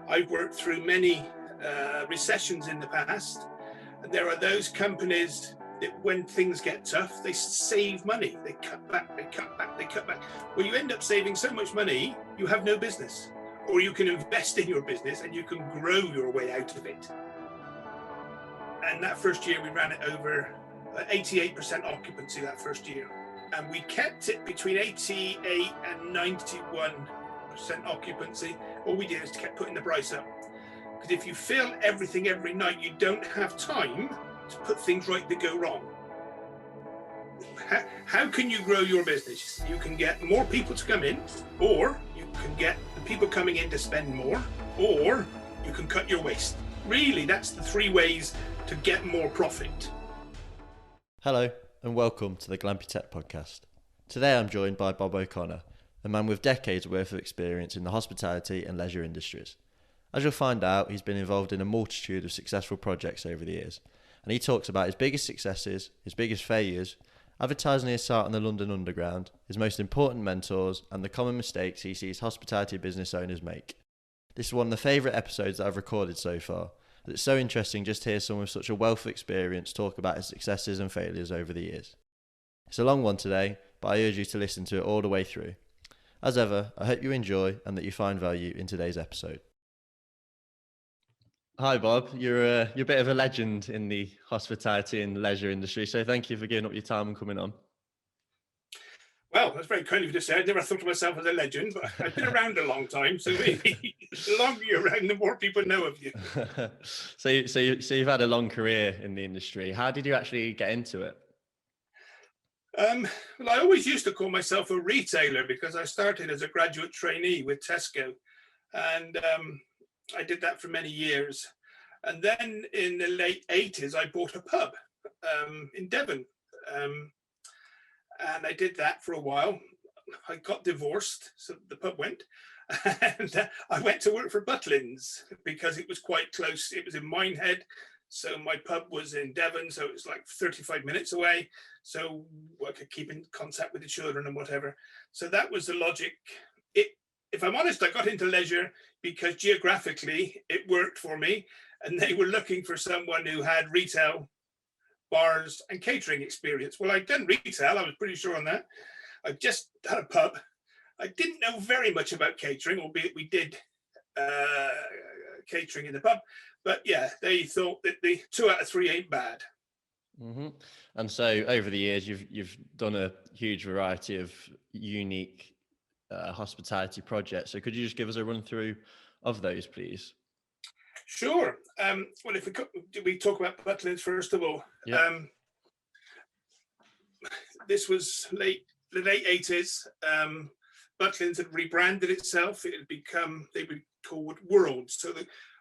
I've worked through many recessions in the past, and there are those companies that when things get tough, they save money, they cut back, they cut back, they cut back. Well, you end up saving so much money, you have no business. Or you can invest in your business and you can grow your way out of it. And that first year we ran it over 88% occupancy that first year. And we kept it between 88 and 91% occupancy. All we did is kept putting the price up. Because if you fill everything every night, you don't have time to put things right that go wrong. How can you grow your business? You can get more people to come in, or you can get the people coming in to spend more, or you can cut your waste. Really, that's the three ways to get more profit. Hello and welcome to the Glampy Tech podcast. Today I'm joined by Bob O'Connor, a man with decades worth of experience in the hospitality and leisure industries. As you'll find out, he's been involved in a multitude of successful projects over the years, and he talks about his biggest successes, his biggest failures, advertising his start on the London Underground, his most important mentors, and the common mistakes he sees hospitality business owners make. This is one of the favourite episodes that I've recorded so far, and it's so interesting just to hear someone with such a wealth of experience talk about his successes and failures over the years. It's a long one today, but I urge you to listen to it all the way through. As ever, I hope you enjoy and that you find value in today's episode. Hi Bob, you're a bit of a legend in the hospitality and leisure industry, so thank you for giving up your time and coming on. Well, that's very kind of you to say. I never thought of myself as a legend, but I've been around a long time, so maybe the longer you're around, the more people know of you. So you've had a long career in the industry. How did you actually get into it? Well, I always used to call myself a retailer because I started as a graduate trainee with Tesco, and I did that for many years. And then in the late 80s, I bought a pub in Devon. And I did that for a while. I got divorced, so the pub went. And I went to work for Butlins because it was quite close. It was in Minehead. So my pub was in Devon, so it was like 35 minutes away. So I could keep in contact with the children and whatever. So that was the logic. If I'm honest, I got into leisure because geographically it worked for me, and they were looking for someone who had retail, bars and catering experience. Well, I'd done retail, I was pretty sure on that. I just had a pub. I didn't know very much about catering, albeit we did catering in the pub. But yeah, they thought that the 2 out of 3 ain't bad. Mm-hmm. And so over the years, you've done a huge variety of unique hospitality projects. So could you just give us a run through of those, please? Sure. Well, if we talk about Butlins first of all, yeah. This was the late 80s. Butlins had rebranded itself. It had become, they were called World. So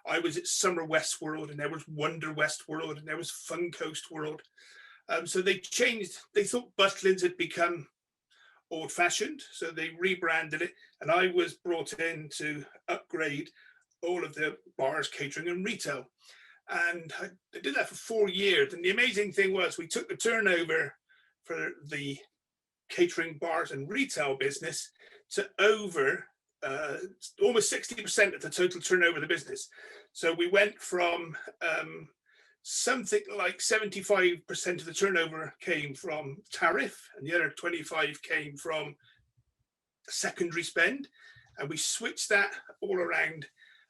I was at Summer West World, and there was Wonder West World, and there was Fun Coast World. So they changed. They thought Butlins had become old-fashioned, so they rebranded it, and I was brought in to upgrade all of the bars, catering and retail. And I did that for 4 years. And the amazing thing was we took the turnover for the catering, bars and retail business to over almost 60% of the total turnover of the business. So we went from something like 75% of the turnover came from tariff, and the other 25 came from secondary spend. And we switched that all around.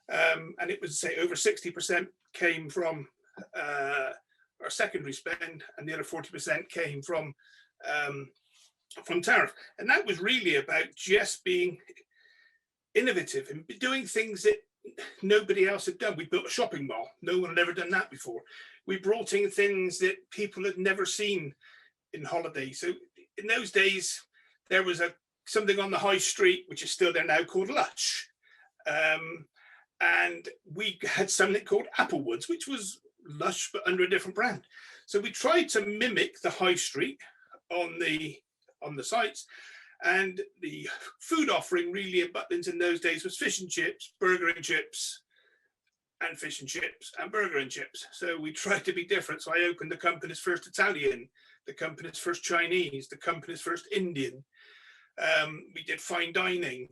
And it was, say, over 60% came from our secondary spend, and the other 40% came from tariff. And that was really about just being innovative and doing things that nobody else had done. We built a shopping mall. No one had ever done that before. We brought in things that people had never seen in holiday. So in those days, there was something on the high street, which is still there now, called Lush. And we had something called Applewoods, which was Lush, but under a different brand. So we tried to mimic the high street on the sites. And the food offering really in Butlins in those days was fish and chips, burger and chips, and fish and chips, and burger and chips. So we tried to be different. So I opened the company's first Italian, the company's first Chinese, the company's first Indian. We did fine dining.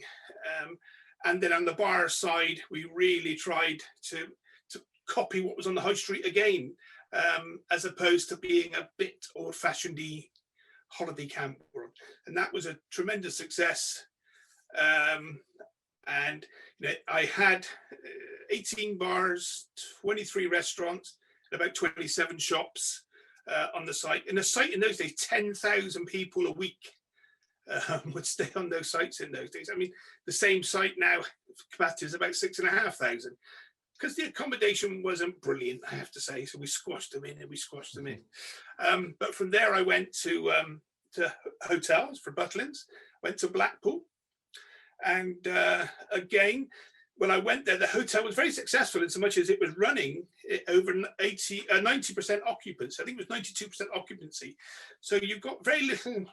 And then on the bar side, we really tried to copy what was on the high street again, as opposed to being a bit old-fashioned-y holiday camp world. And that was a tremendous success. And I had 18 bars, 23 restaurants, and about 27 shops on the site. And the site in those days, 10,000 people a week would stay on those sites in those days. I mean, the same site now, capacity is about 6,500, because the accommodation wasn't brilliant, I have to say. So we squashed them in and we squashed them in. But from there, I went to hotels for Butlins, went to Blackpool. And again, when I went there, the hotel was very successful in so much as it was running over 90% occupancy. I think it was 92% occupancy. So you've got very little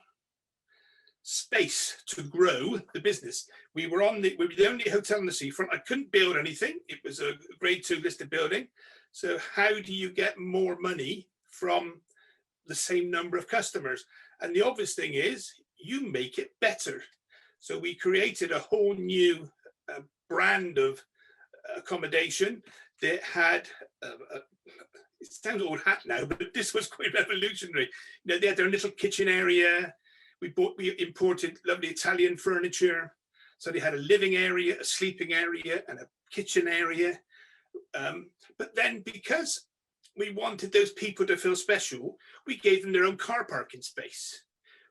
space to grow the business. We were the only hotel on the seafront. I couldn't build anything. It was a grade 2 listed building. So how do you get more money from the same number of customers? And the obvious thing is you make it better. So we created a whole new brand of accommodation that had, it sounds old hat now, but this was quite revolutionary. They had their little kitchen area. We imported lovely Italian furniture. So they had a living area, a sleeping area, and a kitchen area. But then because we wanted those people to feel special, we gave them their own car parking space.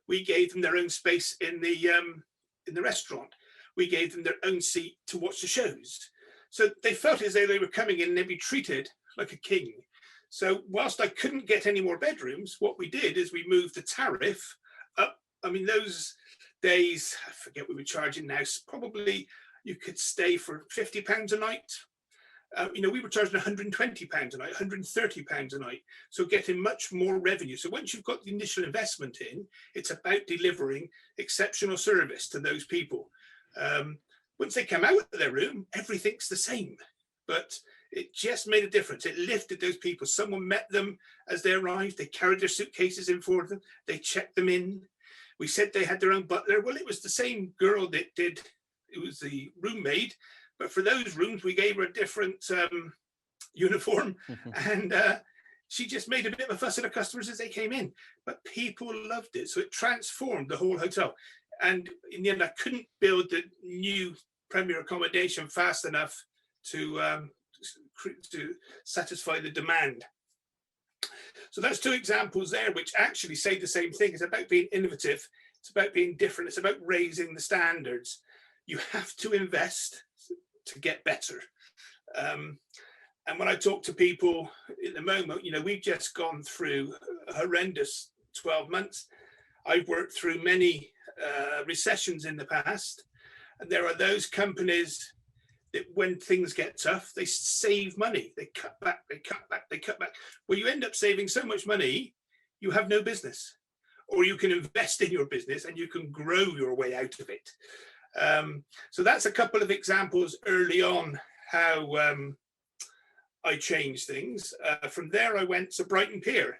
We gave them their own space in the restaurant. We gave them their own seat to watch the shows. So they felt as though they were coming in and they'd be treated like a king. So whilst I couldn't get any more bedrooms, what we did is we moved the tariff up. I mean, those days, I forget what we were charging now, probably you could stay for £50 a night. We were charging £120 a night, £130 a night. So getting much more revenue. So once you've got the initial investment in, it's about delivering exceptional service to those people. Once they come out of their room, everything's the same, but it just made a difference. It lifted those people. Someone met them as they arrived. They carried their suitcases in for them. They checked them in. We said they had their own butler. Well, it was the same girl that did, it was the room maid, but for those rooms, we gave her a different uniform, and she just made a bit of a fuss at her customers as they came in. But people loved it, so it transformed the whole hotel. And in the end, I couldn't build the new Premier accommodation fast enough to satisfy the demand. So that's two examples there, which actually say the same thing. It's about being innovative. It's about being different. It's about raising the standards. You have to invest to get better. And when I talk to people at the moment, we've just gone through a horrendous 12 months. I've worked through many recessions in the past, and there are those companies that when things get tough, they save money, they cut back, they cut back, they cut back. Well, you end up saving so much money, you have no business, or you can invest in your business and you can grow your way out of it. So that's a couple of examples early on how I changed things. From there, I went to Brighton Pier.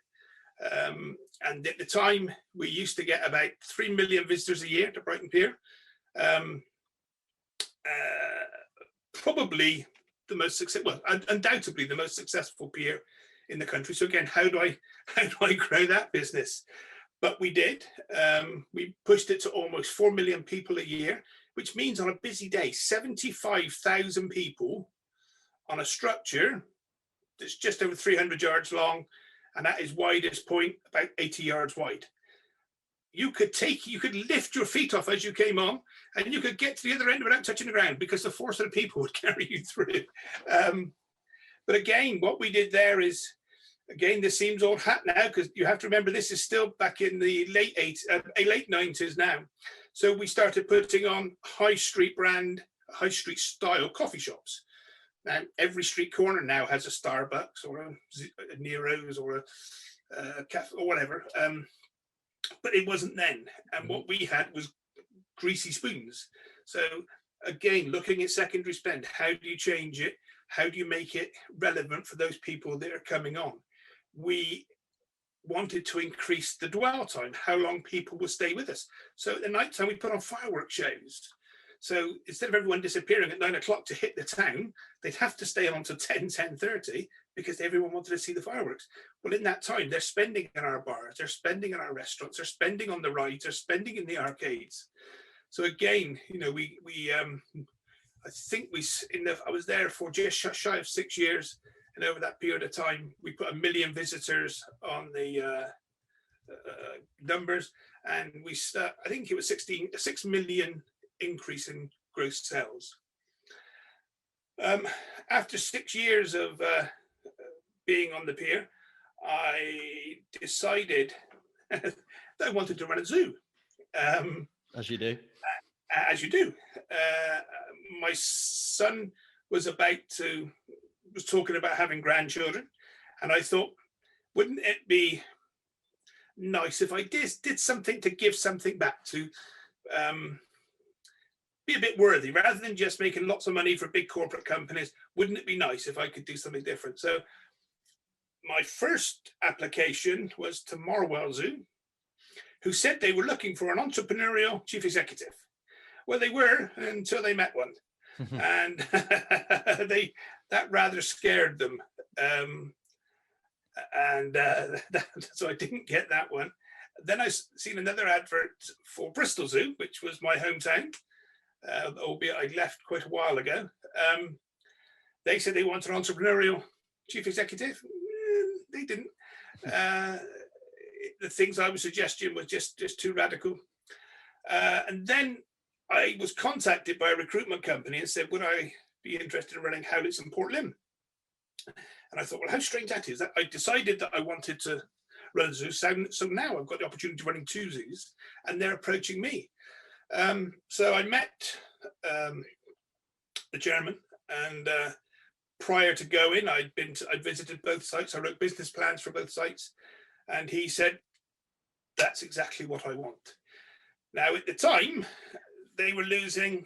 And at the time, we used to get about 3 million visitors a year to Brighton Pier. Probably the most successful, undoubtedly the most successful pier in the country. So again, how do I grow that business? But we did. We pushed it to almost 4 million people a year, which means on a busy day, 75,000 people on a structure that's just over 300 yards long, and at its widest point, about 80 yards wide. You could lift your feet off as you came on, and you could get to the other end without touching the ground because the force of the people would carry you through. But again, what we did there is, again, this seems old hat now because you have to remember this is still back in the late 90s now. So we started putting on high street style coffee shops. Now, every street corner now has a Starbucks or a Nero's or a cafe or whatever. But it wasn't then. And what we had was greasy spoons. So again, looking at secondary spend, how do you change it? How do you make it relevant for those people that are coming on? We wanted to increase the dwell time, how long people will stay with us. So at the night time, we put on fireworks shows. So instead of everyone disappearing at 9 o'clock to hit the town, they'd have to stay on till 10:30 because everyone wanted to see the fireworks. Well, in that time, they're spending in our bars, they're spending in our restaurants, they're spending on the rides, they're spending in the arcades. So again, I think I was there for just shy of 6 years, and over that period of time, we put 1 million visitors on the numbers, and I think it was 6 million increase in gross sales. After 6 years of being on the pier, I decided that I wanted to run a zoo. As you do. As you do. My son was talking about having grandchildren, and I thought, wouldn't it be nice if I did something to give something back, to be a bit worthy, rather than just making lots of money for big corporate companies? Wouldn't it be nice if I could do something different? So my first application was to Marwell Zoo, who said they were looking for an entrepreneurial chief executive. Well, they were, until they met one. And that rather scared them. So I didn't get that one. Then I seen another advert for Bristol Zoo, which was my hometown, albeit I left quite a while ago. They said they wanted an entrepreneurial chief executive. They didn't. The things I was suggesting was just too radical. And then I was contacted by a recruitment company and said, would I be interested in running Howlett's in Port Lim? And I thought, well, how strange that is. I decided that I wanted to run a zoo. So now I've got the opportunity of running 2 zoos, and they're approaching me. So I met the chairman, and prior to going, I'd visited both sites. I wrote business plans for both sites, and he said, that's exactly what I want. Now, at the time, they were losing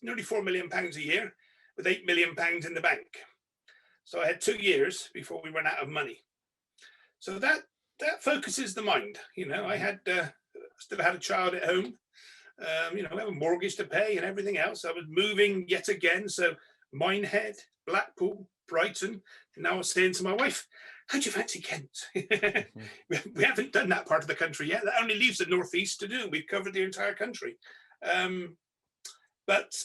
nearly £4 million a year with £8 million in the bank. So I had 2 years before we ran out of money. So that focuses the mind. I had still had a child at home. I have a mortgage to pay and everything else. I was moving yet again. So Minehead, Blackpool, Brighton. And now I was saying to my wife, how do you fancy Kent? We haven't done that part of the country yet. That only leaves the northeast to do. We've covered the entire country. But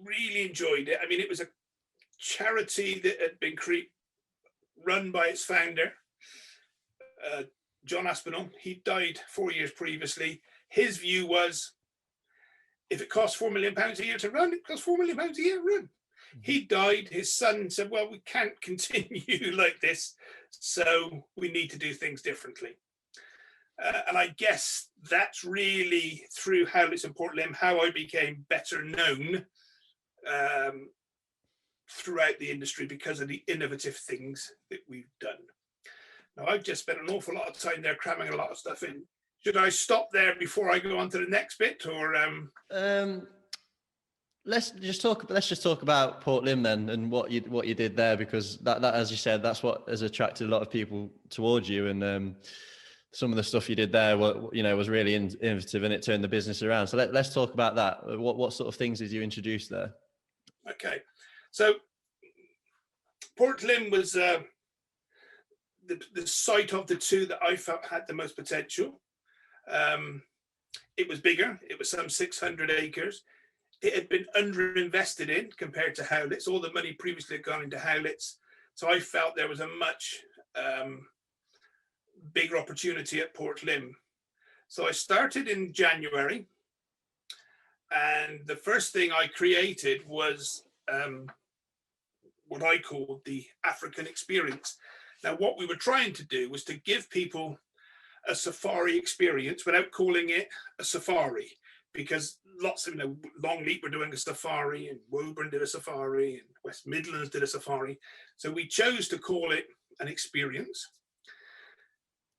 really enjoyed it. I mean, it was a charity that had been run by its founder, John Aspinall. He died 4 years previously. His view was, if it costs £4 million a year to run, it costs £4 million a year to run. He died. His son said, well, we can't continue like this, so we need to do things differently. And I guess that's really through Howlett's in Port Lim how I became better known throughout the industry, because of the innovative things that we've done. Now, I've just spent an awful lot of time there cramming a lot of stuff in. Should I stop there before I go on to the next bit, or? Let's just talk about Port Lim then, and what you did there, because that as you said, that's what has attracted a lot of people towards you, and some of the stuff you did there was really innovative, and it turned the business around. So let's talk about that. What sort of things did you introduce there? Okay, so Port Lim was the site of the two that I felt had the most potential. It was bigger. It was some 600 acres. It had been underinvested in compared to Howlett's. All the money previously had gone into Howlett's. So I felt there was a much bigger opportunity at Port Lim. So I started in January. And the first thing I created was what I called the African experience. Now, what we were trying to do was to give people a safari experience without calling it a safari, because lots of, Longleat were doing a safari, and Woburn did a safari, and West Midlands did a safari. So we chose to call it an experience.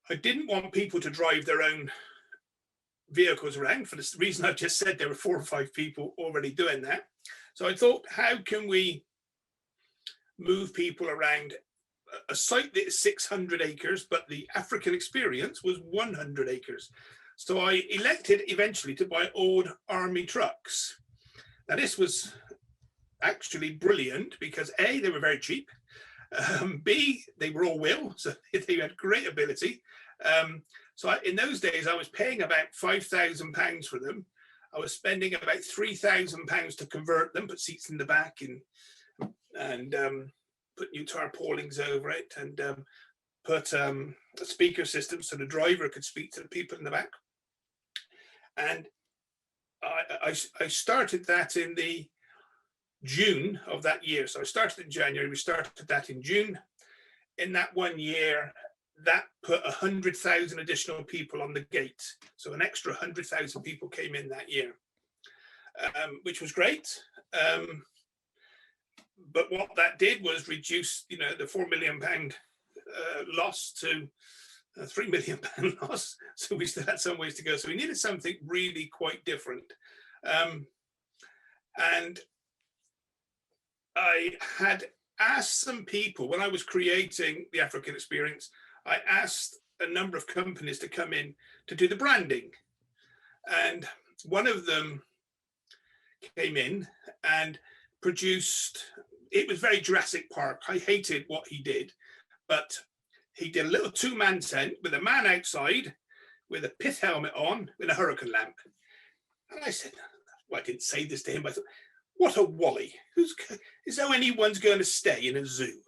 I didn't want people to drive their own vehicles around, for the reason I've just said. There were 4 or 5 people already doing that. So I thought, how can we move people around a site that is 600 acres, but the African experience was 100 acres. So I elected eventually to buy old army trucks. Now this was actually brilliant because A, they were very cheap. B, they were all wheel, so they had great ability. In those days, I was paying about £5,000 for them. I was spending about £3,000 to convert them, put seats in the back and put new tarpaulins over it, and put a speaker system so the driver could speak to the people in the back. And I started that in the June of that year. So I started in January, we started that in June. In that 1 year, that put 100,000 additional people on the gate. So an extra 100,000 people came in that year, which was great. But what that did was reduce, the £4 million loss to a £3 million loss. So we still had some ways to go. So we needed something really quite different. And I had asked some people when I was creating the African Experience, I asked a number of companies to come in to do the branding. And one of them came in and produced, it was very Jurassic Park. I hated what he did, but he did a little two-man tent with a man outside with a pith helmet on with a hurricane lamp. And I said, well, I didn't say this to him, but I thought, what a wally. Is though anyone's going to stay in a zoo?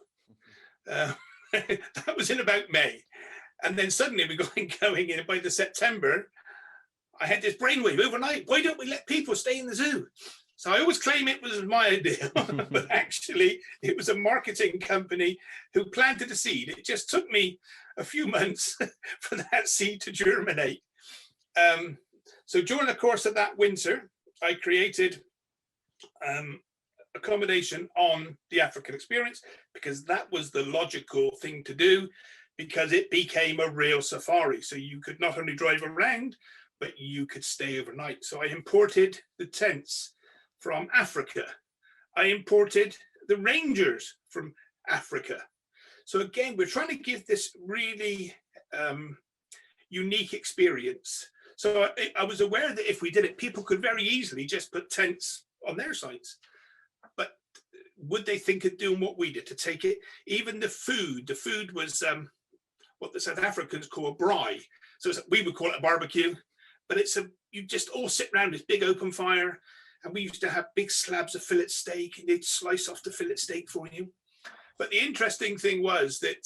That was in about May. And then suddenly we got going in by the September. I had this brainwave overnight. Why don't we let people stay in the zoo? So I always claim it was my idea, but actually it was a marketing company who planted a seed. It just took me a few months for that seed to germinate. So during the course of that winter, I created accommodation on the African Experience because that was the logical thing to do, because it became a real safari. So you could not only drive around, but you could stay overnight. So I imported the tents from Africa. I imported the rangers from Africa. So again, we're trying to give this really unique experience. So I was aware that if we did it, people could very easily just put tents on their sites. But would they think of doing what we did to take it? Even the food was what the South Africans call a braai. So we would call it a barbecue, but you just all sit around this big open fire. And we used to have big slabs of fillet steak, and they'd slice off the fillet steak for you. But the interesting thing was that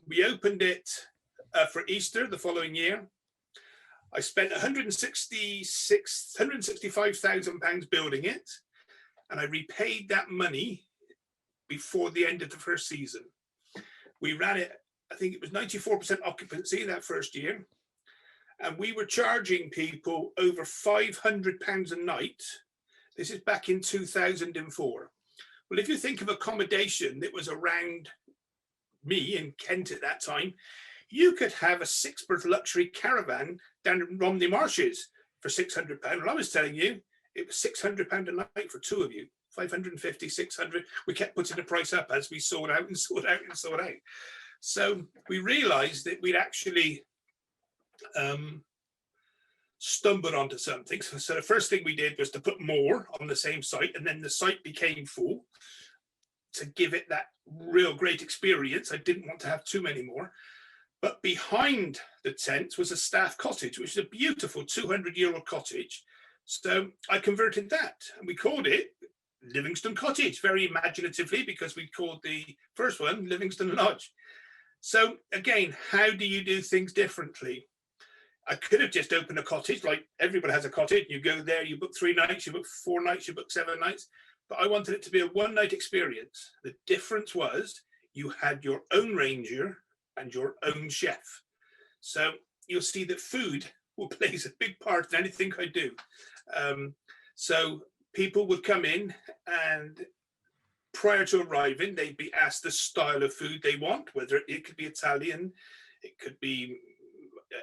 we opened it for Easter the following year. I spent £165,000 building it, and I repaid that money before the end of the first season. We ran it, I think it was 94% occupancy that first year, and we were charging people over £500 a night. This is back in 2004. Well, if you think of accommodation that was around me in Kent at that time, you could have a 6-berth luxury caravan down in Romney Marshes for £600. Well, I was telling you, it was £600 a night for two of you, 550, 600. We kept putting the price up as we sought out and sought out and sought out. So we realized that we'd actually stumbled onto something. So the first thing we did was to put more on the same site, and then the site became full to give it that real great experience. I didn't want to have too many more. But behind the tent was a staff cottage, which is a beautiful 200-year-old cottage. So I converted that, and we called it Livingston Cottage, very imaginatively, because we called the first one Livingston Lodge. So again, how do you do things differently? I could have just opened a cottage, like everybody has a cottage. You go there, you book 3 nights, you book 4 nights, you book 7 nights. But I wanted it to be a one-night experience. The difference was you had your own ranger and your own chef. So you'll see that food plays a big part in anything I do. So people would come in, and prior to arriving, they'd be asked the style of food they want, whether it could be Italian, it could be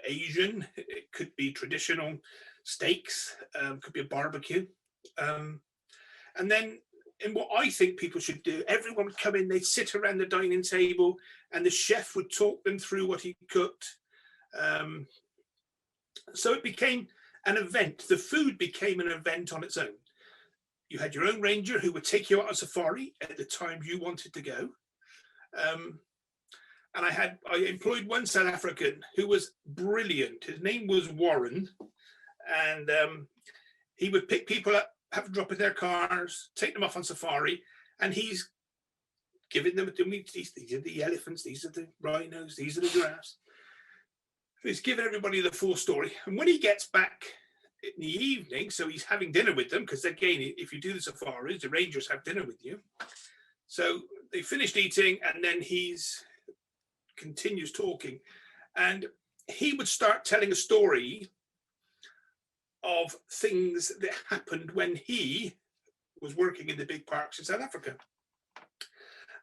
Asian, it could be traditional steaks, could be a barbecue. And then, in what I think people should do, everyone would come in, they'd sit around the dining table, and the chef would talk them through what he cooked. So it became an event. The food became an event on its own. You had your own ranger who would take you out on safari at the time you wanted to go. And I employed one South African who was brilliant. His name was Warren, and he would pick people up, have them drop in their cars, take them off on safari, and he's giving them, these are the elephants, these are the rhinos, these are the giraffes. He's giving everybody the full story. And when he gets back in the evening, so he's having dinner with them, because again, if you do the safaris, the rangers have dinner with you. So they finished eating, and then he's continues talking, and he would start telling a story of things that happened when he was working in the big parks in South Africa.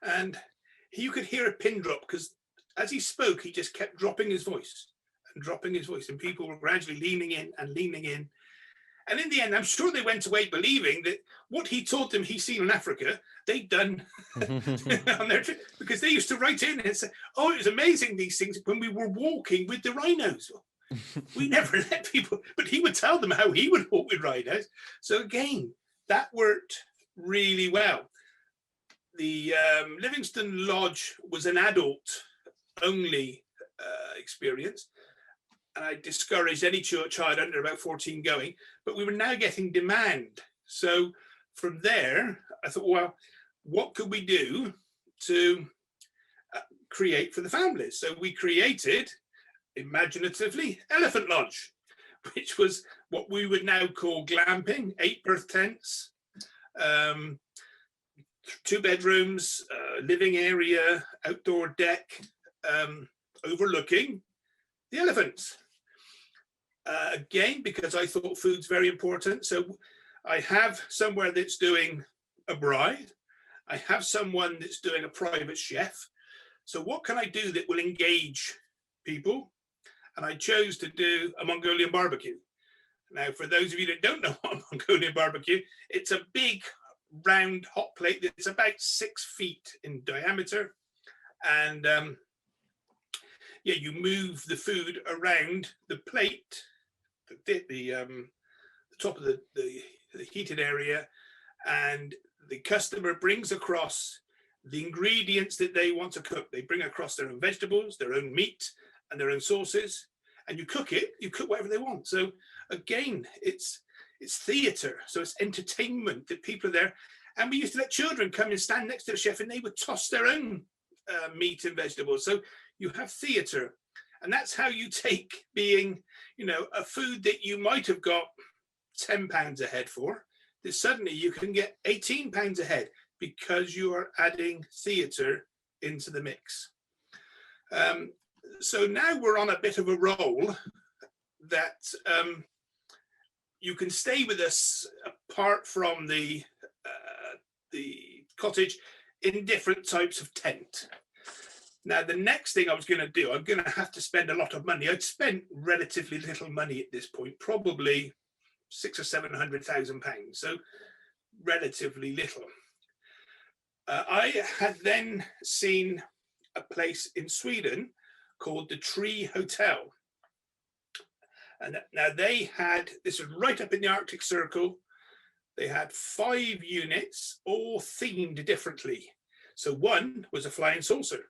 And you could hear a pin drop, because as he spoke, he just kept dropping his voice and dropping his voice, and people were gradually leaning in and leaning in. And in the end, I'm sure they went away believing that what he told them he's seen in Africa, they'd done on their trip, because they used to write in and say, oh, it was amazing, these things, when we were walking with the rhinos. We never let people, but he would tell them how he would walk with rhinos. So again, that worked really well. The Livingston Lodge was an adult-only experience, and I discouraged any child under about 14 going, but we were now getting demand. So from there, I thought, well, what could we do to create for the families? So we created, imaginatively, Elephant Lodge, which was what we would now call glamping, 8 berth tents, 2 bedrooms, living area, outdoor deck, overlooking the elephants. Again, because I thought food's very important. So I have somewhere that's doing a bride. I have someone that's doing a private chef. So what can I do that will engage people? And I chose to do a Mongolian barbecue. Now, for those of you that don't know what a Mongolian barbecue, it's a big round hot plate that's about 6 feet in diameter. And yeah, you move the food around the plate, the top of the heated area, and the customer brings across the ingredients that they want to cook. They bring across their own vegetables, their own meat, and their own sauces, and you cook it. You cook whatever they want. So again, it's theatre, so it's entertainment that people are there. And we used to let children come and stand next to the chef, and they would toss their own meat and vegetables. So you have theatre, and that's how you take being, you know, a food that you might have got £10 a head for, that suddenly you can get £18 a head because you are adding theatre into the mix. So now we're on a bit of a roll that you can stay with us apart from the cottage in different types of tent. Now, the next thing I was going to do, I'm going to have to spend a lot of money. I'd spent relatively little money at this point, probably £600,000 or £700,000, so relatively little. I had then seen a place in Sweden called the Tree Hotel. And now they had, this was right up in the Arctic Circle, they had 5 units, all themed differently. So one was a flying saucer.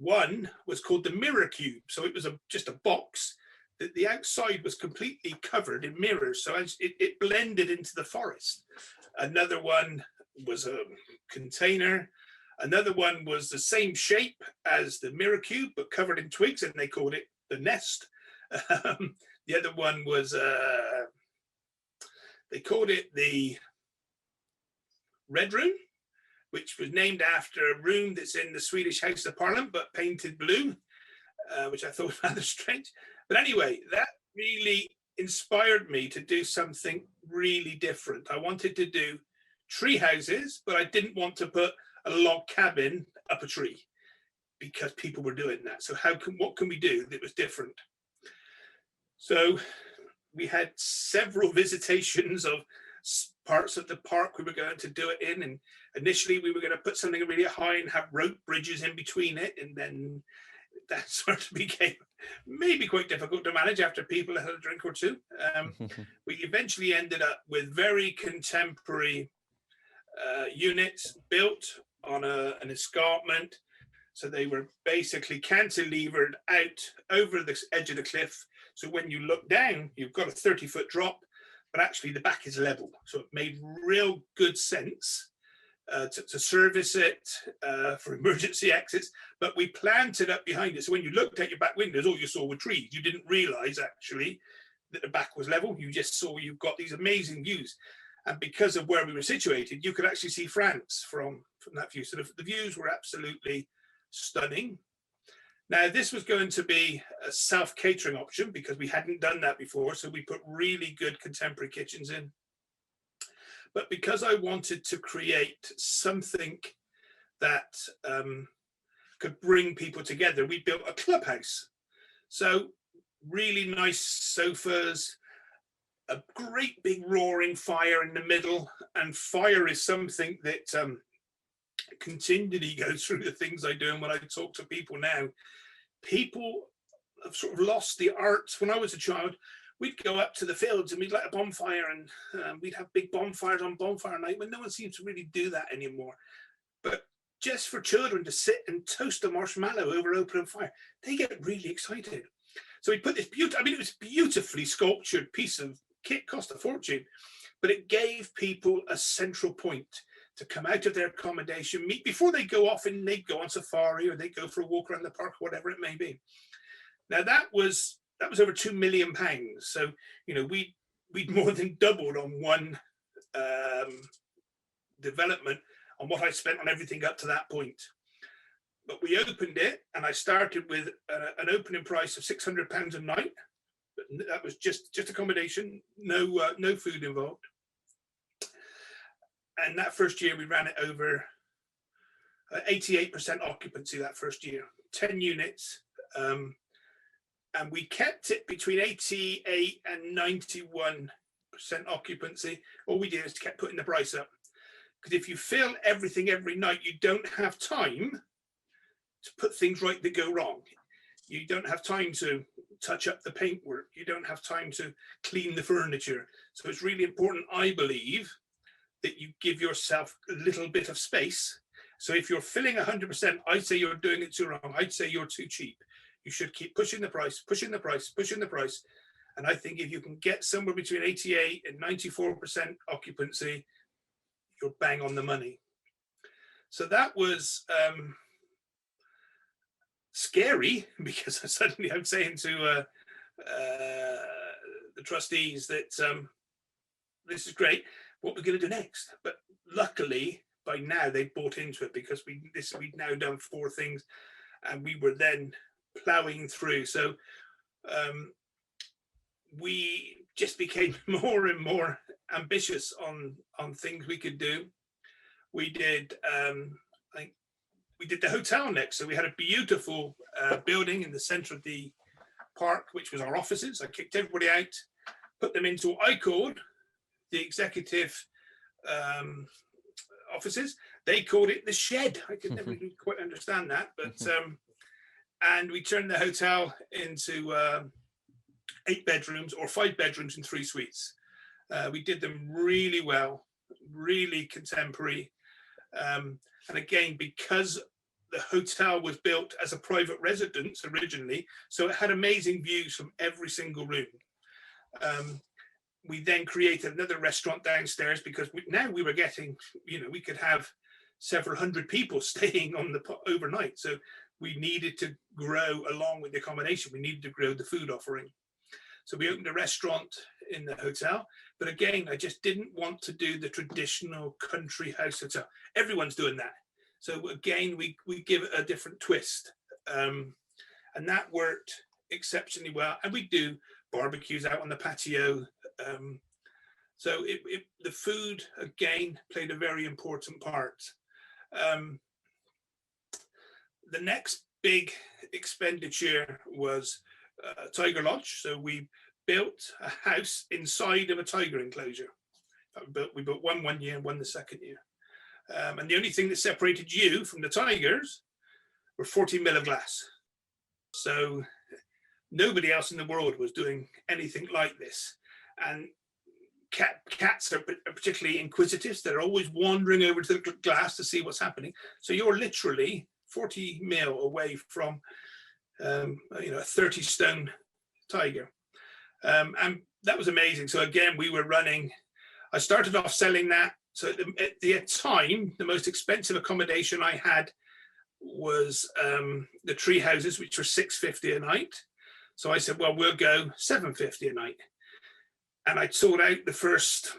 One was called the Mirror Cube. So it was just a box that the outside was completely covered in mirrors. So as it blended into the forest. Another one was a container. Another one was the same shape as the Mirror Cube, but covered in twigs, and they called it the Nest. The other one was, they called it the Red Room, which was named after a room that's in the Swedish House of Parliament, but painted blue, which I thought was rather strange. But anyway, that really inspired me to do something really different. I wanted to do tree houses, but I didn't want to put a log cabin up a tree because people were doing that. So what can we do that was different? So we had several visitations of parts of the park we were going to do it in, and initially we were going to put something really high and have rope bridges in between it, and then that sort of became maybe quite difficult to manage after people had a drink or two. We eventually ended up with very contemporary units built on an escarpment. So they were basically cantilevered out over the edge of the cliff. So when you look down, you've got a 30-foot drop, but actually the back is level. So it made real good sense to service it for emergency exits. But we planted up behind it. So when you looked at your back windows, all you saw were trees. You didn't realize actually that the back was level. You just saw you've got these amazing views. And because of where we were situated, you could actually see France from that view. So the views were absolutely stunning. Now, this was going to be a self-catering option because we hadn't done that before. So we put really good contemporary kitchens in. But because I wanted to create something that could bring people together, we built a clubhouse. So really nice sofas, a great big roaring fire in the middle. And fire is something that continually goes through the things I do. And when I talk to people now, people have sort of lost the art. When I was a child, we'd go up to the fields and we'd light a bonfire, and we'd have big bonfires on bonfire night, but no one seems to really do that anymore. But just for children to sit and toast a marshmallow over open fire, they get really excited. So we put this beautiful, I mean, it was a beautifully sculptured piece of kit, cost a fortune, but it gave people a central point to come out of their accommodation, meet before they go off and they go on safari or they go for a walk around the park, whatever it may be. Now that was over £2 million. So, you know, we'd more than doubled on one development on what I spent on everything up to that point. But we opened it, and I started with an opening price of £600 a night. But that was just accommodation, no food involved. And that first year we ran it over 88% occupancy that first year, 10 units. And we kept it between 88 and 91% occupancy. All we did is kept putting the price up. Because if you fill everything every night, you don't have time to put things right that go wrong. You don't have time to touch up the paintwork. You don't have time to clean the furniture. So it's really important, I believe, that you give yourself a little bit of space. So if you're filling 100%, I'd say you're doing it too wrong. I'd say you're too cheap. You should keep pushing the price, pushing the price, pushing the price. And I think if you can get somewhere between 88 and 94% occupancy, you're bang on the money. So that was scary, because suddenly I'm saying to the trustees that this is great, what we're going to do next. But luckily, by now they bought into it, because we'd now done 4 things, and we were then plowing through. So we just became more and more ambitious on things we could do. We did we did the hotel next. So we had a beautiful building in the center of the park, which was our offices. I kicked everybody out, put them into what I called the executive offices. They called it the shed. I could never really quite understand that, but and we turned the hotel into 8 bedrooms or 5 bedrooms and 3 suites. We did them really well, really contemporary. And again, because the hotel was built as a private residence originally, so it had amazing views from every single room. We then created another restaurant downstairs, because now we were getting, you know, we could have several hundred people staying on the overnight. So we needed to grow along with the accommodation. We needed to grow the food offering. So we opened a restaurant in the hotel. But again, I just didn't want to do the traditional country house hotel. Everyone's doing that. So again, we give it a different twist. And that worked exceptionally well. And we do barbecues out on the patio. So the food, again, played a very important part. The next big expenditure was Tiger Lodge. So we built a house inside of a tiger enclosure. We built one year and one the second year. And the only thing that separated you from the tigers were 40 mil of glass. So Nobody else in the world was doing anything like this. And cats are particularly inquisitive. They're always wandering over to the glass to see what's happening. So you're literally 40 mil away from, a 30-stone tiger. And that was amazing. So again, we were running. I started off selling that. So at the time, the most expensive accommodation I had was the tree houses, which were $650 a night. So I said, well, we'll go $750 a night. And I sold out the first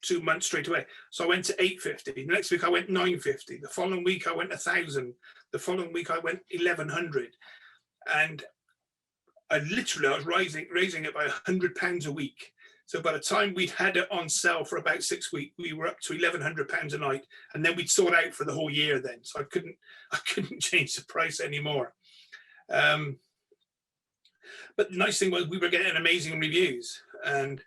2 months straight away. So I went to $850. The next week I went $950. The following week I went $1,000. The following week I went $1,100. And I was raising it by £100 a week. So by the time we'd had it on sale for about 6 weeks, we were up to £1,100 a night, and then we'd sold out for the whole year. Then, so I couldn't change the price anymore. But the nice thing was we were getting amazing reviews, and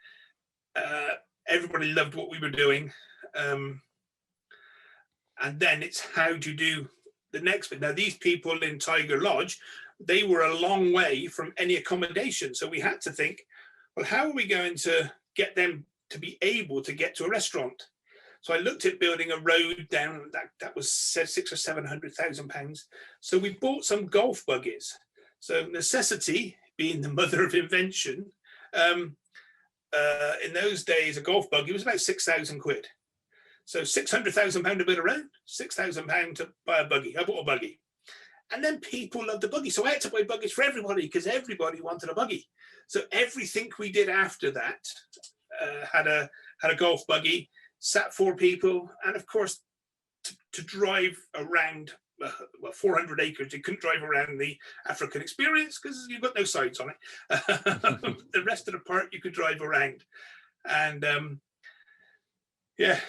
everybody loved what we were doing. And then it's how do you do the next bit. Now these people in Tiger Lodge, they were a long way from any accommodation, so we had to think, well, how are we going to get them to be able to get to a restaurant? So I looked at building a road down that was £600,000 or £700,000. So we bought some golf buggies. So necessity being the mother of invention. In those days, a golf buggy was about 6,000 quid. So £600,000 to build a road, £6,000 to buy a buggy. I bought a buggy. And then people loved the buggy. So I had to buy buggies for everybody because everybody wanted a buggy. So everything we did after that had a golf buggy, sat 4 people, and of course to drive around 400 acres. You couldn't drive around the African experience because you've got no sides on it. The rest of the part you could drive around, and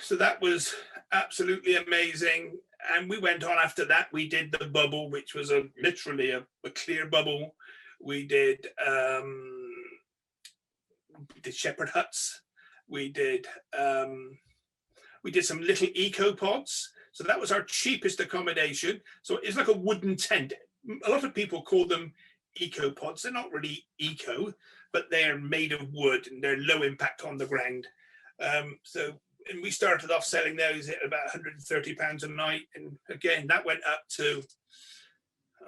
so that was absolutely amazing. And we went on after that. We did the bubble, which was literally a clear bubble. We did shepherd huts. We did some little eco pods. So that was our cheapest accommodation. So it's like a wooden tent. A lot of people call them eco pods. They're not really eco, but they're made of wood and they're low impact on the ground. And we started off selling those at about £130 a night. And again, that went up to,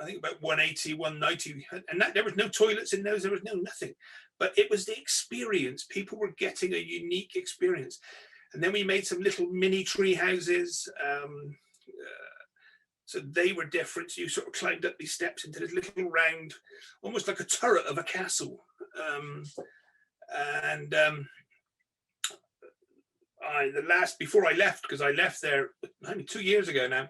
I think, about 180, 190. And there was no toilets in those. There was no nothing. But it was the experience. People were getting a unique experience. And then we made some little mini tree houses. So they were different. So you sort of climbed up these steps into this little round, almost like a turret of a castle. Before I left, because I left there maybe 2 years ago now,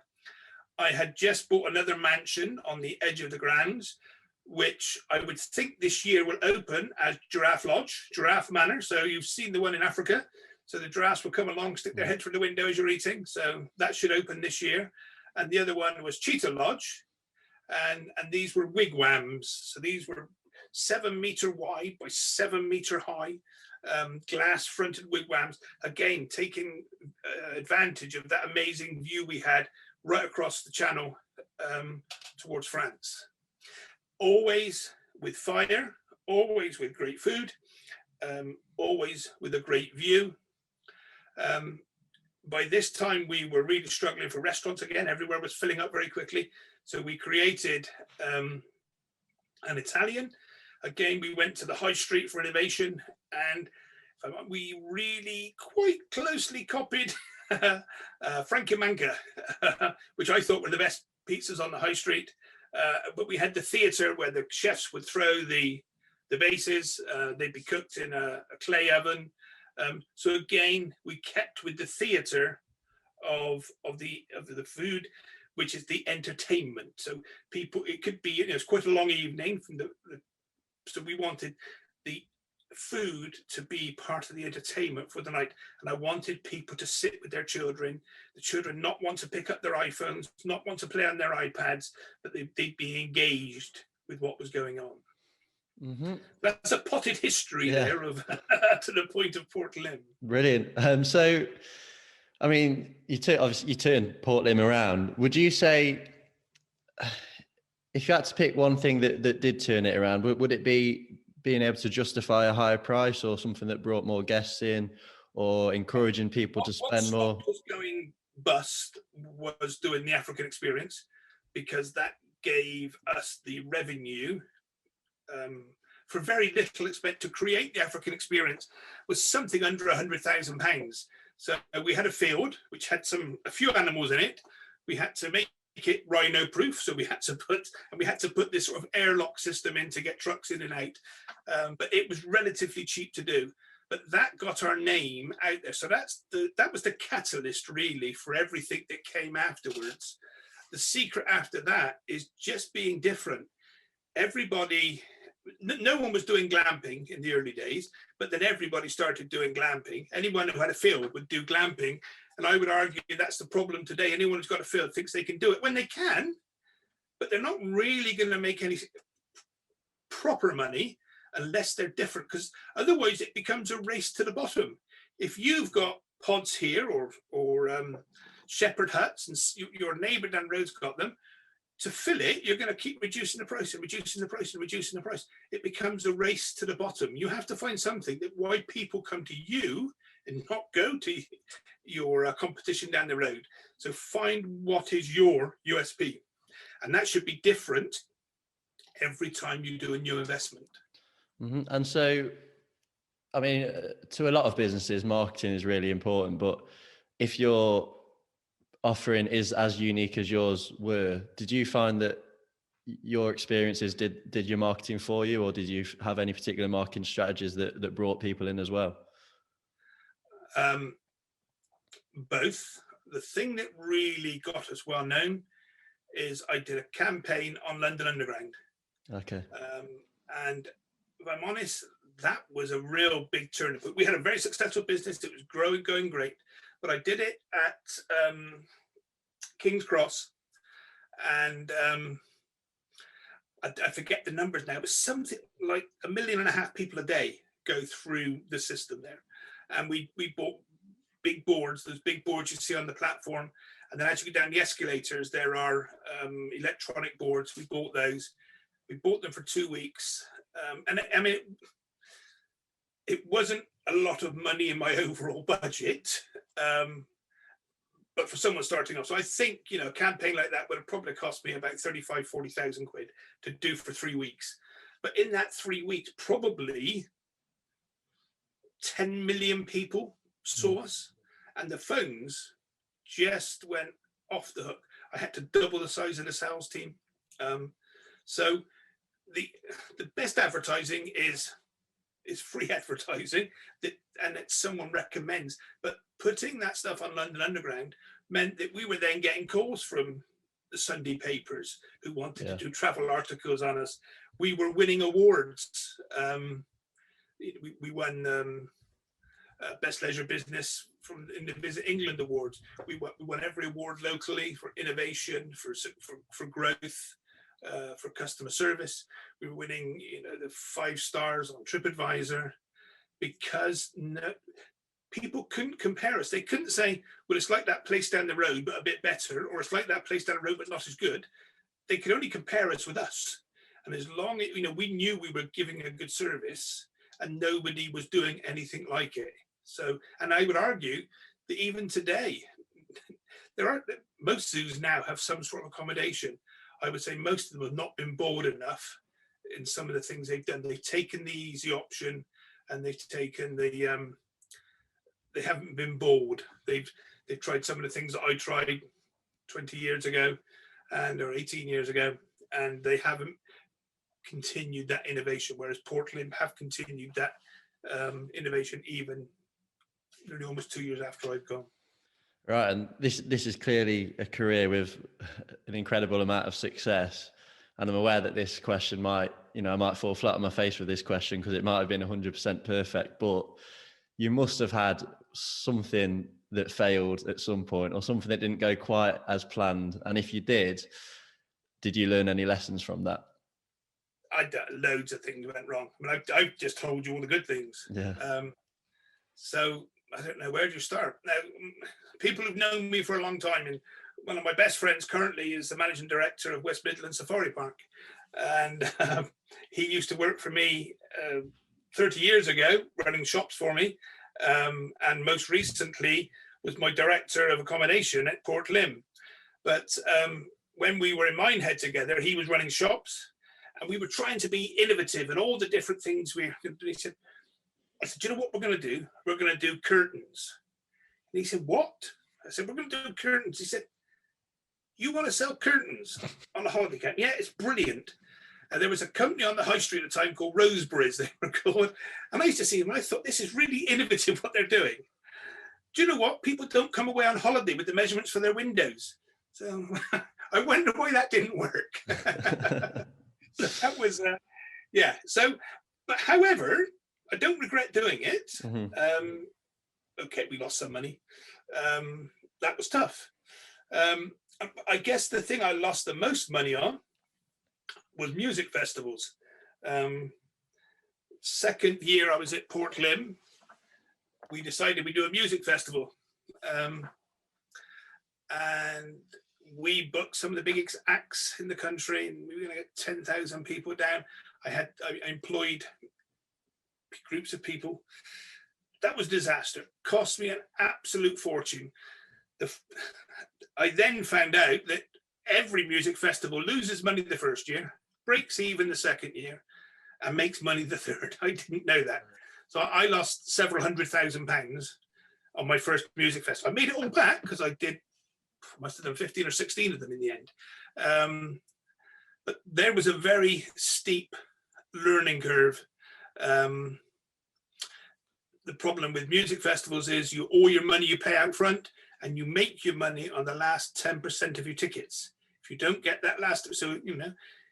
I had just bought another mansion on the edge of the grounds, which I would think this year will open as Giraffe Lodge, Giraffe Manor. So you've seen the one in Africa. So the giraffes will come along, stick their head through the window as you're eating. So that should open this year. And the other one was Cheetah Lodge. And these were wigwams. So these were 7 meter wide by 7 meter high, glass fronted wigwams. Again, taking advantage of that amazing view we had right across the channel towards France. Always with fire, always with great food, always with a great view. By this time, we were really struggling for restaurants again. Everywhere was filling up very quickly. So we created an Italian. Again, we went to the high street for innovation, and we really quite closely copied Frankie Manca, which I thought were the best pizzas on the high street. But we had the theatre where the chefs would throw the bases. They'd be cooked in a clay oven. So again, we kept with the theatre of the food, which is the entertainment. So people, it could be, it's quite a long evening from so we wanted the food to be part of the entertainment for the night. And I wanted people to sit with their children, the children not want to pick up their iPhones, not want to play on their iPads, but they'd be engaged with what was going on. Mm-hmm. That's a potted history there of to the point of Port Lim. Brilliant. So, I mean, you turned Port Lim around. Would you say If you had to pick one thing that did turn it around, would it be being able to justify a higher price, or something that brought more guests in, or encouraging people to What spend more? stopped us going bust was doing the African experience, because that gave us the revenue um, for very little expense. To create the African experience was something under £100,000. So we had a field which had a few animals in it. We had to make it rhino proof, so we had to put this sort of airlock system in to get trucks in and out. But it was relatively cheap to do. But that got our name out there. So that was the catalyst really for everything that came afterwards. The secret after that is just being different. Everybody, no one was doing glamping in the early days, but then everybody started doing glamping. Anyone who had a field would do glamping. And I would argue that's the problem today. Anyone who's got a field thinks they can do it when they can, but they're not really going to make any proper money unless they're different, because otherwise it becomes a race to the bottom. If you've got pods here or shepherd huts, and your neighbour down the road's got them, to fill it, you're going to keep reducing the price and reducing the price and reducing the price. It becomes a race to the bottom. You have to find something that why people come to you and not go to your competition down the road. So find what is your USP, and that should be different every time you do a new investment. Mm-hmm. And so, I mean, to a lot of businesses, marketing is really important, but if your offering is as unique as yours were, did you find that your experiences did your marketing for you, or did you have any particular marketing strategies that brought people in as well? Both. The thing that really got us well known is I did a campaign on London Underground. Okay. And if I'm honest, that was a real big turning point. We had a very successful business. It was growing, going great. But I did it at King's Cross, and I forget the numbers now, but something like 1.5 million people a day go through the system there. And we bought big boards, those big boards you see on the platform. And then as you go down the escalators, there are electronic boards. We bought those. We bought them for 2 weeks. And I mean, it wasn't a lot of money in my overall budget, but for someone starting off. So I think, a campaign like that would have probably cost me about 35, 40,000 quid to do for 3 weeks. But in that 3 weeks, probably 10 million people saw us, and the phones just went off the hook. I had to double the size of the sales team. So the best advertising is free advertising and that someone recommends. But putting that stuff on London Underground meant that we were then getting calls from the Sunday papers who wanted to do travel articles on us. We were winning awards. We won Best Leisure Business in the Visit England Awards. We won every award locally for innovation, for growth, for customer service. We were winning, the 5 stars on TripAdvisor, because people couldn't compare us. They couldn't say, well, it's like that place down the road, but a bit better, or it's like that place down the road, but not as good. They could only compare us with us. And as long as, we knew we were giving a good service, and nobody was doing anything like it. So, and I would argue that even today, most zoos now have some sort of accommodation. I would say most of them have not been bored enough in some of the things they've done. They've taken the easy option, and they've taken they haven't been bored. They've tried some of the things that I tried 20 years ago or 18 years ago, and they haven't continued that innovation, whereas Portland have continued that innovation even nearly almost 2 years after I've gone. Right, and this is clearly a career with an incredible amount of success, and I'm aware that this question might, I might fall flat on my face with this question because it might have been 100% perfect, but you must have had something that failed at some point, or something that didn't go quite as planned. And if you did you learn any lessons from that? Loads of things went wrong. I mean, I've just told you all the good things. Yeah. So I don't know, where do you start? Now, people who've known me for a long time, and one of my best friends currently is the managing director of West Midlands Safari Park. And he used to work for me 30 years ago, running shops for me. And most recently was my director of accommodation at Port Lim. But when we were in Minehead together, he was running shops and we were trying to be innovative and all the different things he said, I said, do you know what we're going to do? We're going to do curtains. And he said, what? I said, we're going to do curtains. He said, you want to sell curtains on a holiday camp? Yeah, it's brilliant. And there was a company on the high street at the time called Roseberries, they were called. And I used to see them and I thought, this is really innovative what they're doing. Do you know what? People don't come away on holiday with the measurements for their windows. So I wonder why that didn't work. So that was, yeah. So, but however, I don't regret doing it. Mm-hmm. Okay, we lost some money. That was tough. I guess the thing I lost the most money on was music festivals. Second year I was at Port Lim, we decided we'd do a music festival. And we booked some of the biggest acts in the country and we were gonna get 10,000 people down. I employed groups of people. That was disaster. Cost me an absolute fortune. I then found out that every music festival loses money the first year, breaks even the second year, and makes money the third. I didn't know that. So I lost several £100,000 on my first music festival. I made it all back because I must have done 15 or 16 of them in the end. But there was a very steep learning curve. The problem with music festivals is all your money you pay out front, and you make your money on the last 10% of your tickets. If you don't get that last, so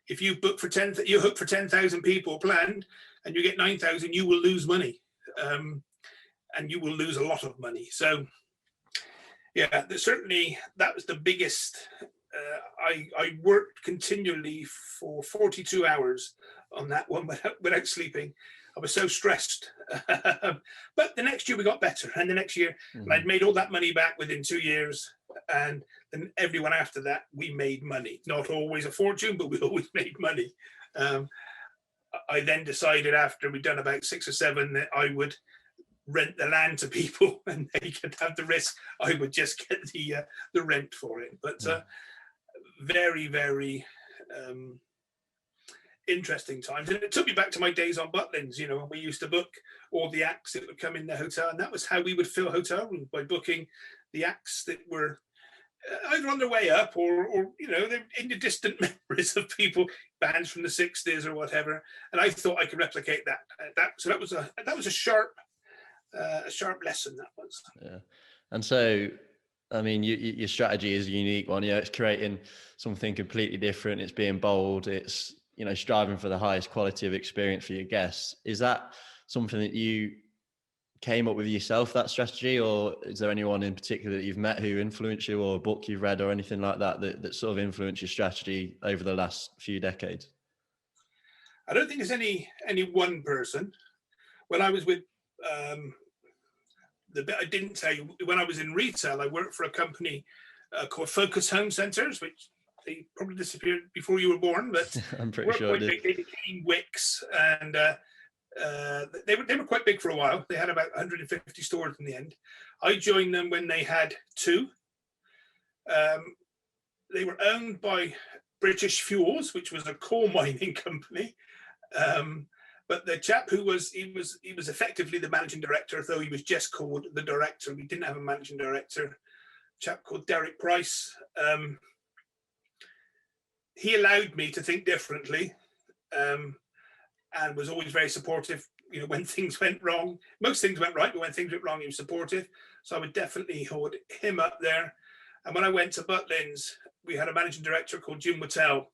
if you book for you hook for 10,000 people planned, and you get 9,000, you will lose money, and you will lose a lot of money. So, yeah, certainly that was the biggest. I worked continually for 42 hours on that one without sleeping. I was so stressed. But the next year we got better, and the next year, and I'd made all that money back within 2 years. And then everyone after that, we made money. Not always a fortune, but we always made money. I then decided after we'd done about 6 or 7 that I would rent the land to people and they could have the risk. I would just get the rent for it. But very, very interesting times. And it took me back to my days on Butlins, when we used to book all the acts that would come in the hotel. And that was how we would fill hotel rooms, by booking the acts that were either on their way up or they're in the distant memories of people, bands from the 60s or whatever. And I thought I could replicate that. So that was a sharp lesson, that was. Yeah. And so, I mean, your strategy is a unique one. It's creating something completely different. It's being bold. It's, striving for the highest quality of experience for your guests. Is that something that you came up with yourself, that strategy, or is there anyone in particular that you've met who influenced you, or a book you've read or anything like that sort of influenced your strategy over the last few decades? I don't think there's any one person. When I was with the bit I didn't tell you, when I was in retail, I worked for a company called Focus Home Centres, which they probably disappeared before you were born, but I'm pretty sure they became Wix, and they were quite big for a while. They had about 150 stores in the end. I joined them when they had 2. They were owned by British Fuels, which was a coal mining company. But the chap who was effectively the managing director, though he was just called the director. We didn't have a managing director. A chap called Derek Price. He allowed me to think differently, and was always very supportive. When things went wrong, most things went right, but when things went wrong, he was supportive. So I would definitely hold him up there. And when I went to Butlins, we had a managing director called Jim Wattell,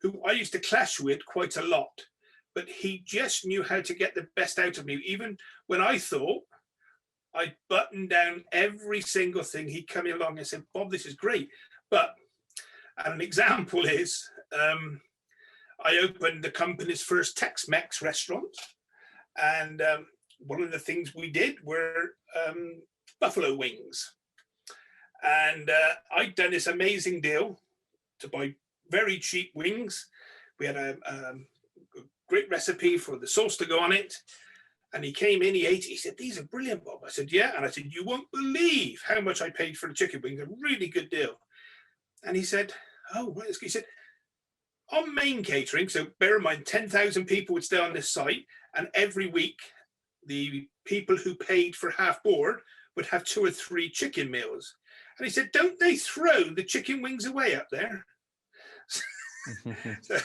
who I used to clash with quite a lot. But he just knew how to get the best out of me. Even when I thought I'd buttoned down every single thing, he'd come along and said, Bob, this is great. And an example is, I opened the company's first Tex-Mex restaurant. And one of the things we did were buffalo wings. And I'd done this amazing deal to buy very cheap wings. We had a great recipe for the sauce to go on it. And he came in, he ate it. He said, "These are brilliant, Bob." I said, "Yeah." And I said, "You won't believe how much I paid for the chicken wings. A really good deal." And he said, "Oh, what is?" He said, "On main catering, so bear in mind, 10,000 people would stay on this site. And every week, the people who paid for half board would have 2 or 3 chicken meals." And he said, "Don't they throw the chicken wings away up there?" So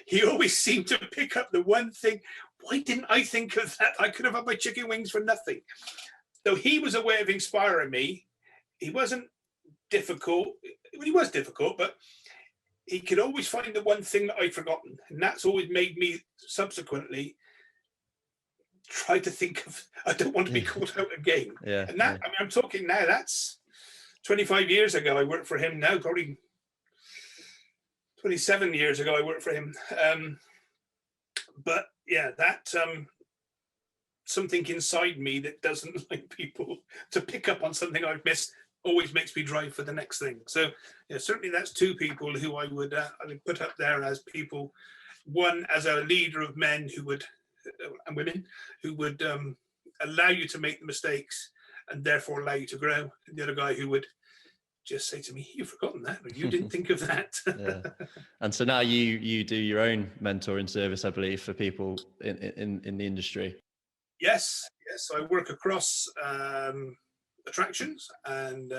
he always seemed to pick up the one thing. Why didn't I think of that? I could have had my chicken wings for nothing. Though he was a way of inspiring me. He wasn't difficult. Well, he was difficult, but he could always find the one thing that I'd forgotten. And that's always made me subsequently try to think of, I don't want to be caught out again. Yeah. And that, I mean, I'm talking now, that's 25 years ago. I worked for him now, probably 27 years ago I worked for him. But yeah, that something inside me that doesn't like people to pick up on something I've missed always makes me drive for the next thing. So yeah, certainly that's 2 people who I would put up there as people. One as a leader of men who would, and women, who would allow you to make the mistakes and therefore allow you to grow. And the other guy who would just say to me, "You've forgotten that, or you didn't think of that." Yeah. And so now you do your own mentoring service, I believe, for people in the industry. Yes. I work across attractions and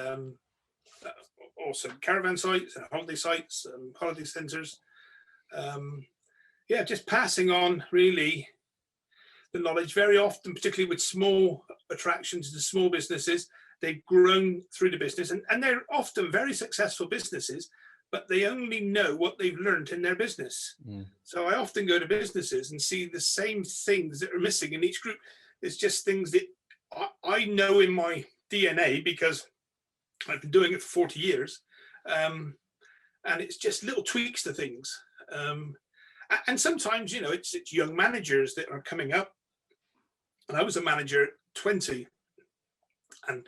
also caravan sites and holiday sites and holiday centres. Yeah, just passing on really the knowledge. Very often, particularly with small attractions and small businesses, they've grown through the business and they're often very successful businesses, but they only know what they've learned in their business. So I often go to businesses and see the same things that are missing in each group. It's just things that I know in my DNA because I've been doing it for 40 years. And it's just little tweaks to things. And sometimes, it's young managers that are coming up. And I was a manager at 20. And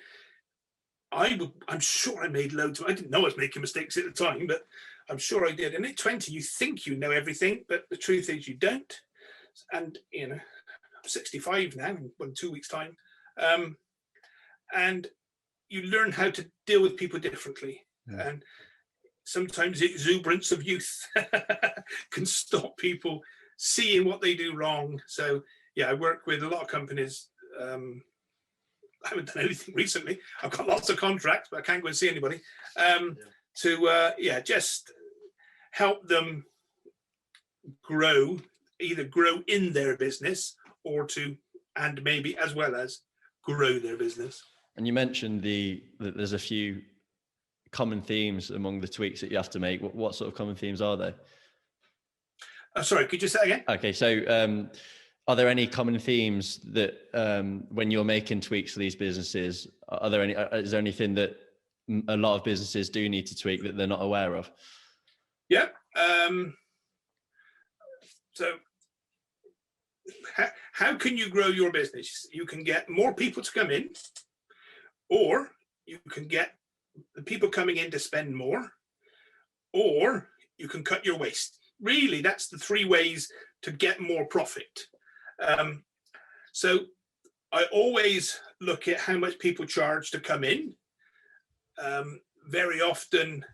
I'm sure I made loads I didn't know I was making mistakes at the time, but I'm sure I did. And at 20, you think you know everything, but the truth is you don't. And, I'm 65 now in 2 weeks' time. And you learn how to deal with people differently. Yeah. And sometimes the exuberance of youth can stop people seeing what they do wrong. So, yeah, I work with a lot of companies. I haven't done anything recently. I've got lots of contracts, but I can't go and see anybody. To just help them grow, either grow in their business and maybe as well as grow their business. And you mentioned that there's a few common themes among the tweaks that you have to make. What sort of common themes are there? Sorry, could you say again? Okay, so are there any common themes that when you're making tweaks for these businesses, is there anything that a lot of businesses do need to tweak that they're not aware of? Yeah. So how can you grow your business? You can get more people to come in, or you can get the people coming in to spend more, or you can cut your waste. Really, that's the 3 ways to get more profit. So I always look at how much people charge to come in. Very often,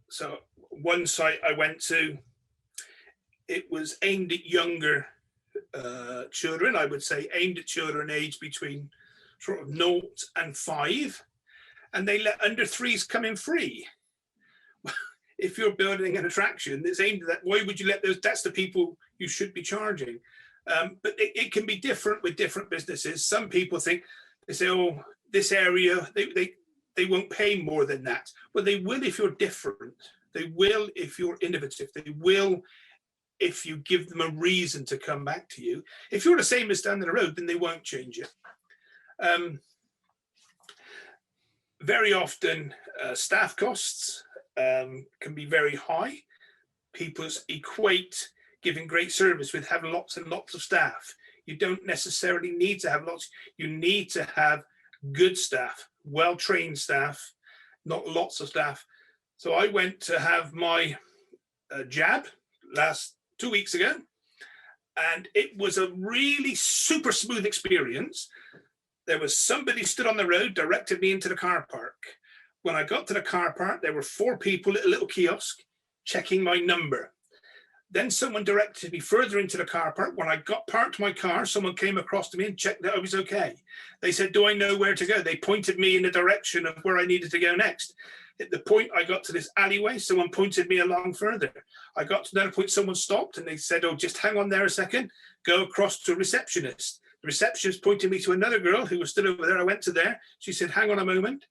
so one site I went to, it was aimed at younger children, I would say aimed at children aged between sort of 0 and 5, and they let under 3s come in free. If you're building an attraction that's aimed at that, why would you let those? That's the people you should be charging. But it can be different with different businesses. Some people think, they say, "Oh, this area, they won't pay more than that." Well, they will if you're different. They will if you're innovative. They will if you give them a reason to come back to you. If you're the same as down the road, then they won't change it. Very often, staff costs can be very high. People equate giving great service with having lots and lots of staff. You don't necessarily need to have lots. You need to have good staff well-trained staff, not lots of staff. So I went to have my jab last 2 weeks ago, and it was a really super smooth experience. There was somebody stood on the road, directed me into the car park. When I got to the car park, there were 4 people at a little kiosk checking my number. Then someone directed me further into the car park. When I parked my car, someone came across to me and checked that I was okay. They said, do I know where to go? They pointed me in the direction of where I needed to go next. At the point I got to this alleyway, someone pointed me along further. I got to another point, someone stopped and they said, oh, just hang on there a second, go across to a receptionist. The receptionist pointed me to another girl who was still over there. I went to there. She said, hang on a moment.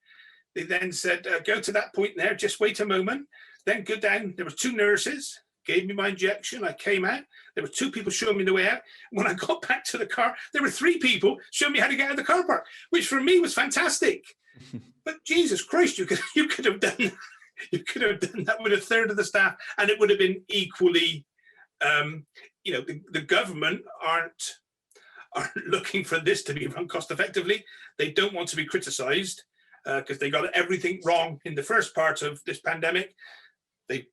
They then said, go to that point there, just wait a moment. Then go down. There were 2 nurses, gave me my injection. I came out. There were 2 people showing me the way out. When I got back to the car, there were 3 people showing me how to get out of the car park, which for me was fantastic. But Jesus Christ, you could have done that with a third of the staff, and it would have been equally. The government aren't looking for this to be run cost effectively. They don't want to be criticised because they got everything wrong in the first part of this pandemic.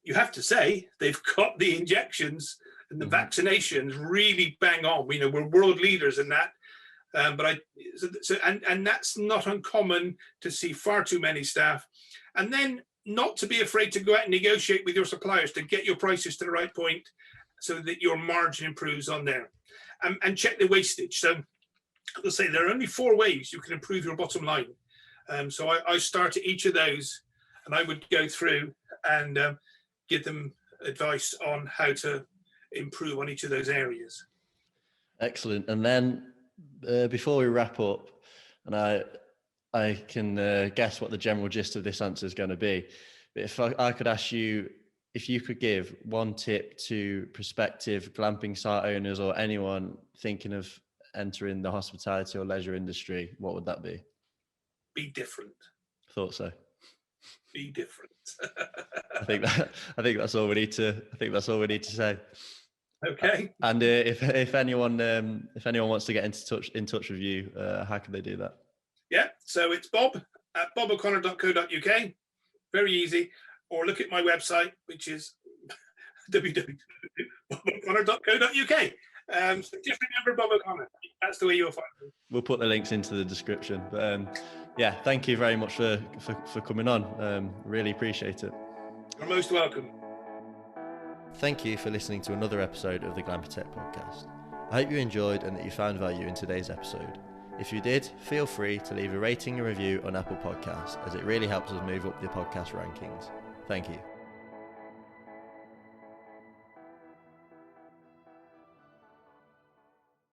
You have to say they've got the injections and the vaccinations really bang on. We're world leaders in that. And that's not uncommon to see far too many staff. And then not to be afraid to go out and negotiate with your suppliers to get your prices to the right point so that your margin improves on there. And check the wastage. So I'll say there are only 4 ways you can improve your bottom line. So I started each of those, and I would go through and give them advice on how to improve on each of those areas. Excellent. And then before we wrap up, and I can guess what the general gist of this answer is going to be, but if I could ask you if you could give one tip to prospective glamping site owners or anyone thinking of entering the hospitality or leisure industry, what would that be? Be different. Thought so. Be different. I think that's all we need to. I think that's all we need to say. Okay. And if anyone wants to get in touch with you, how can they do that? Yeah. So it's bob@boboconnor.co.uk. Very easy. Or look at my website, which is www.boboconnor.co.uk. So just remember Bob O'Connor. That's the way you'll find me. We'll put the links into the description. But yeah, thank you very much for coming on. Really appreciate it. You're most welcome. Thank you for listening to another episode of the Glampy Tech podcast. I hope you enjoyed and that you found value in today's episode. If you did, feel free to leave a rating and review on Apple Podcasts, as it really helps us move up the podcast rankings. Thank you.